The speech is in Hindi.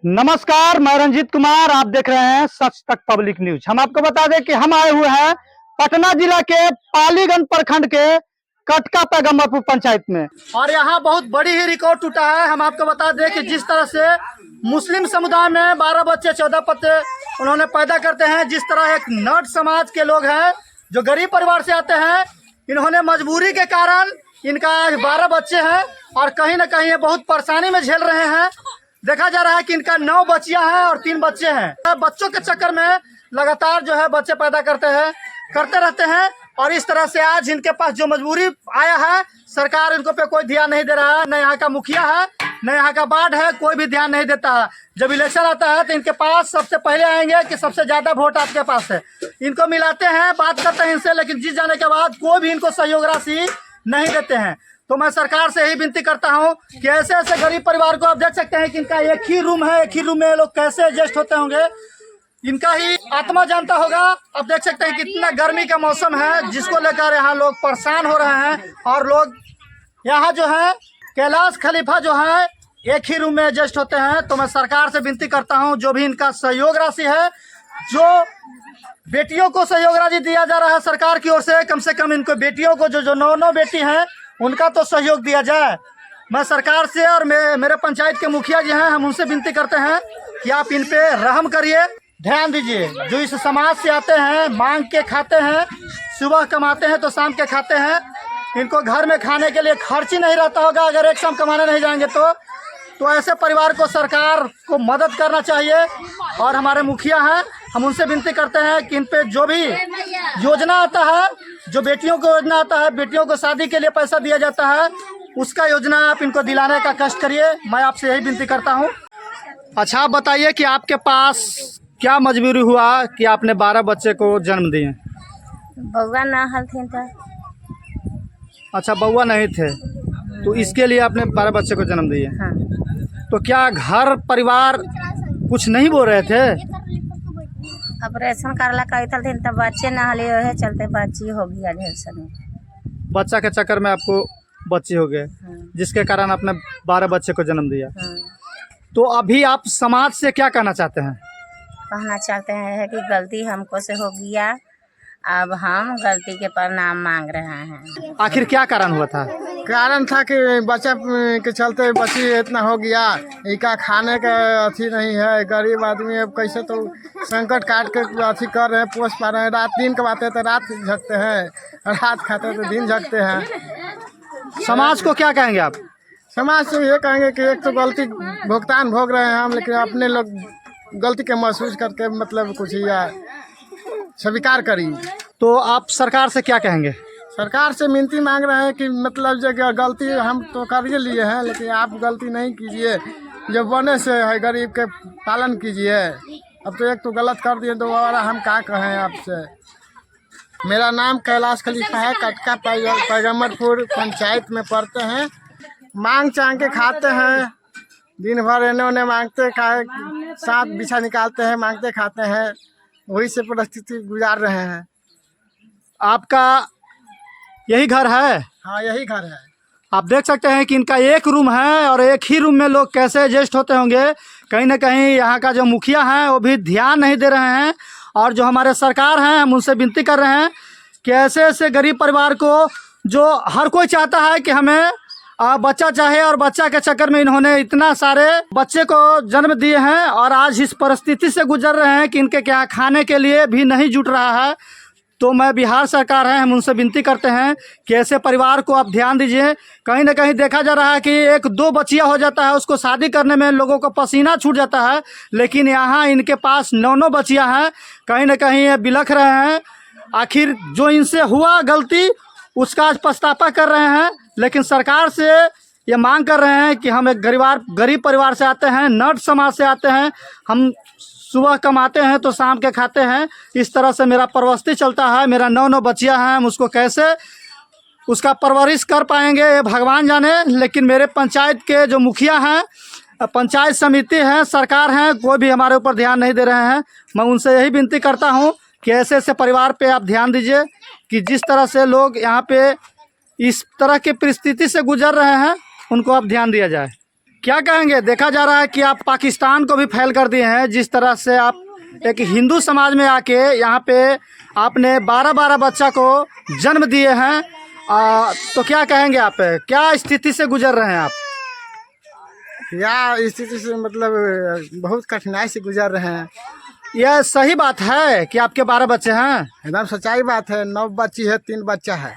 नमस्कार, मैं रंजीत कुमार। आप देख रहे हैं सच तक पब्लिक न्यूज। हम आपको बता दें कि हम आए हुए हैं पटना जिला के पालीगंज प्रखंड के कटका पैगम्बरपुर पंचायत में, और यहाँ बहुत बड़ी ही रिकॉर्ड टूटा है। हम आपको बता दें कि जिस तरह से मुस्लिम समुदाय में 12 बच्चे 14 बच्चे उन्होंने पैदा करते हैं, जिस तरह एक नट समाज के लोग हैं जो गरीब परिवार से आते हैं, इन्होंने मजबूरी के कारण इनका आज 12 बच्चे हैं और कहीं ना कहीं ये बहुत परेशानी में झेल रहे हैं। देखा जा रहा है कि इनका 9 बच्चियां हैं और 3 बच्चे हैं। बच्चों के चक्कर में लगातार जो है बच्चे पैदा करते रहते हैं और इस तरह से आज इनके पास जो मजबूरी आया है, सरकार इनको पे कोई ध्यान नहीं दे रहा है। न यहाँ का मुखिया है, न यहाँ का वार्ड है, कोई भी ध्यान नहीं देता है। जब इलेक्शन आता है तो इनके पास सबसे पहले आएंगे कि सबसे ज्यादा वोट आपके पास है, इनको मिलाते हैं, बात करते हैं इनसे, लेकिन जीत जाने के बाद कोई भी इनको सहयोग राशि नहीं देते हैं। तो मैं सरकार से यही विनती करता हूं कि ऐसे ऐसे गरीब परिवार को आप देख सकते हैं कि इनका एक ही रूम है, एक ही रूम में लोग कैसे एडजस्ट होते होंगे, इनका ही आत्मा जानता होगा। आप देख सकते हैं कितना गर्मी का मौसम है, जिसको लेकर यहाँ लोग परेशान हो रहे हैं। और लोग यहाँ जो है कैलाश खलीफा जो है एक ही रूम में एडजस्ट होते हैं। तो मैं सरकार से विनती करता हूँ, जो भी इनका सहयोग राशि है, जो बेटियों को सहयोग राशि दिया जा रहा है सरकार की ओर से कम इनको बेटियों को जो 9 बेटी हैं उनका तो सहयोग दिया जाए। मैं सरकार से और मेरे पंचायत के मुखिया जी हैं, हम उनसे विनती करते हैं कि आप इन पे रहम करिए, ध्यान दीजिए। जो इस समाज से आते हैं, मांग के खाते हैं, सुबह कमाते हैं तो शाम के खाते हैं, इनको घर में खाने के लिए खर्च ही नहीं रहता होगा अगर एक शाम कमाने नहीं जाएंगे तो ऐसे परिवार को सरकार को मदद करना चाहिए। और हमारे मुखिया हैं, हम उनसे विनती करते हैं कि इन पे जो भी योजना आता है, जो बेटियों को योजना आता है, बेटियों को शादी के लिए पैसा दिया जाता है, उसका योजना आप इनको दिलाने का कष्ट करिए। मैं आपसे यही विनती करता हूँ। अच्छा, आप बताइए कि आपके पास क्या मजबूरी हुआ कि आपने 12 बच्चे को जन्म दिए? बउआ ना हलथिन था। अच्छा, बउआ नहीं थे तो इसके लिए आपने 12 बच्चे को जन्म दिए। हाँ। तो क्या घर परिवार कुछ नहीं बोल रहे थे? ऑपरेशन करला कही थी तब बच्चे ना हले, वही चलते बच्ची हो गया ढेर सारी। बच्चा के चक्कर में आपको बच्चे हो गए। हाँ। जिसके कारण आपने 12 बच्चे को जन्म दिया। हाँ। तो अभी आप समाज से क्या कहना चाहते हैं? कहना चाहते हैं कि गलती हमको से हो गया, अब हम गलती के परिणाम मांग रहे हैं। आखिर क्या कारण हुआ था? कारण था कि बच्चा के चलते बच्ची इतना हो गया, इनका खाने का अथी नहीं है, गरीब आदमी अब कैसे तो संकट काट के अथी कर रहे हैं, पोस पा रहे हैं। रात दिन कमाते तो रात झकते हैं, रात खाते तो दिन झकते हैं। समाज को क्या कहेंगे आप? समाज से ये कहेंगे कि एक तो गलती भुगतान भोग रहे हैं हम, लेकिन अपने लोग गलती के महसूस करके मतलब कुछ या स्वीकार करी। तो आप सरकार से क्या कहेंगे? सरकार से मिनती मांग रहे हैं कि मतलब जो गलती हम तो कर ही लिए हैं, लेकिन आप गलती नहीं कीजिए, जो बने से है गरीब के पालन कीजिए। अब तो एक तो गलत कर दिए, दोबारा हम क्या कहें आपसे। मेरा नाम कैलाश खलीफा है, कटका पैगम्बरपुर पंचायत में पढ़ते हैं। मांग चांग के खाते हैं, दिन भर एने ओने मांगते खाए, साथ बिछा निकालते हैं, मांगते खाते हैं, वही से परिस्थिति गुजार रहे हैं। आपका यही घर है? हाँ, यही घर है। आप देख सकते हैं कि इनका एक रूम है और एक ही रूम में लोग कैसे एडजस्ट होते होंगे। कहीं ना कहीं यहाँ का जो मुखिया है वो भी ध्यान नहीं दे रहे हैं, और जो हमारे सरकार हैं हम उनसे विनती कर रहे हैं कि ऐसे ऐसे गरीब परिवार को, जो हर कोई चाहता है कि हमें बच्चा चाहे, और बच्चा के चक्कर में इन्होंने इतना सारे बच्चे को जन्म दिए हैं और आज इस परिस्थिति से गुजर रहे हैं कि इनके क्या खाने के लिए भी नहीं जुट रहा है। तो मैं बिहार सरकार है, हम उनसे विनती करते हैं कि ऐसे परिवार को आप ध्यान दीजिए। कहीं ना कहीं देखा जा रहा है कि 1-2 बच्चियाँ हो जाता है, उसको शादी करने में लोगों को पसीना छूट जाता है, लेकिन यहाँ इनके पास 9 बच्चियाँ हैं। कहीं ना कहीं ये बिलख रहे हैं। आखिर जो इनसे हुआ गलती उसका आज पछतावा कर रहे हैं, लेकिन सरकार से ये मांग कर रहे हैं कि हम एक गरीब परिवार से आते हैं, नट समाज से आते हैं, हम सुबह कमाते हैं तो शाम के खाते हैं। इस तरह से मेरा परवस्ती चलता है, मेरा 9 बच्चियाँ हैं, हम उसको कैसे उसका परवरिश कर पाएंगे ये भगवान जाने। लेकिन मेरे पंचायत के जो मुखिया हैं, पंचायत समिति है, सरकार है, कोई भी हमारे ऊपर ध्यान नहीं दे रहे हैं। मैं उनसे यही विनती करता हूँ कि ऐसे ऐसे परिवार पे आप ध्यान दीजिए कि जिस तरह से लोग यहाँ पे इस तरह की परिस्थिति से गुजर रहे हैं, उनको आप ध्यान दिया जाए। क्या कहेंगे, देखा जा रहा है कि आप पाकिस्तान को भी फैल कर दिए हैं। जिस तरह से आप एक हिंदू समाज में आके यहाँ पे आपने 12-12 बच्चा को जन्म दिए हैं, तो क्या कहेंगे आप, क्या स्थिति से गुजर रहे हैं आप? या स्थिति से मतलब बहुत कठिनाई से गुजर रहे हैं। यह सही बात है कि आपके 12 बच्चे हैं? एकदम सच्चाई बात है। 9 बच्ची है, 3 बच्चा है।